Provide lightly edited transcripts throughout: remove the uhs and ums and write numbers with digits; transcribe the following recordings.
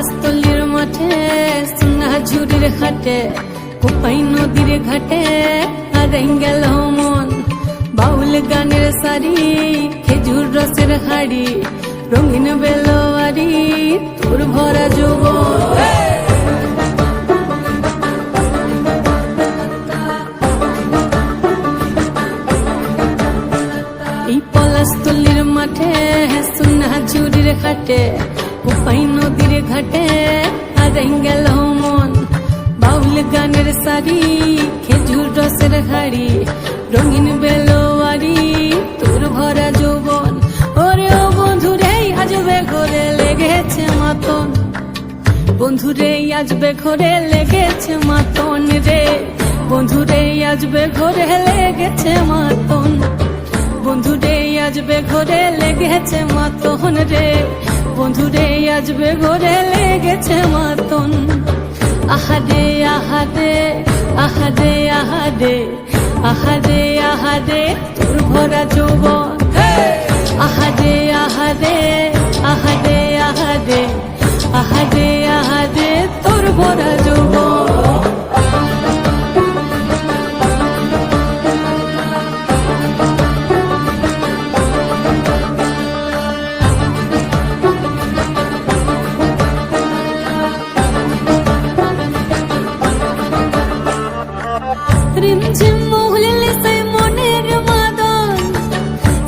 পলাশতলির মাঠে সোনা ঝুরির ঘাটে কোপাই নদীর ঘাটে হারাই গেল মন বাউল গানের সারি খেজুর রসের হাড়ি রঙিন বেলোয়ারি তোর ভরা যৌবন এই পলাশতলির মাঠে সোনা ঝুরির ঘাটে কোপাই নদীর ঘাটে হারাই গেল মন বাউল গানের সারি খেজুর রসের হাড়ি রঙিন বেলোয়ারি তোর ভরা যৌবন ওরে ও বন্ধুরে আজবে ঘরে লেগেছে মাতন বন্ধুরে আজবে ঘরে লেগেছে মাতন রে বন্ধুরে আজবে ঘরে লেগেছে মাতন বন্ধুরে আজবে ঘরে লেগেছে মাতন রে বন্ধুরে আজবে ঘরে লেগেছে মাতন আহাদে আহাদে আহাদে আহাদে আহাদে আহাদে তোর ভরা যৌবন আহাদে আহাদে আহাদে আহাদে আহাদে আহাদে তোর ভরা যৌবন রিমঝিম মহুলে সেই মনের মাদন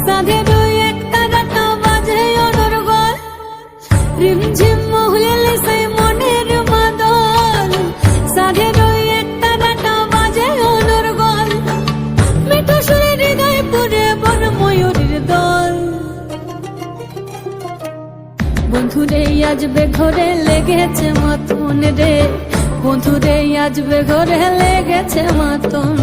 সাধের একটা রাটা বাজে অনর্গল রিমঝিম মহুলে সেই মনের মাদন সাধের একটা রাটা বাজে অনর্গল মিঠু সুরে হৃদয় পুরে বন ময়ূরীর দল বন্ধুরে আজবে ঘরে লেগেছে মাতন রে বন্ধুরে আজবে ঘরে লেগেছে মাতন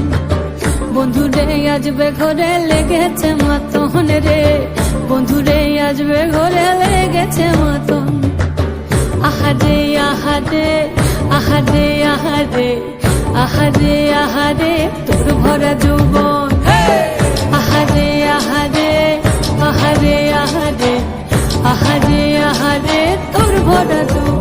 বন্ধুরে আজবে ঘরে লেগেছে মাতন রে বন্ধুরে আজবে ঘরে লেগেছে মাতন আহাদে আহাদে আহাদে আহাদে আহাদে আহাদে তোর ভরা যৌবন আহাদে আহাদে আহাদে আহাদে আহাদে আহাদে তোর ভরা যৌবন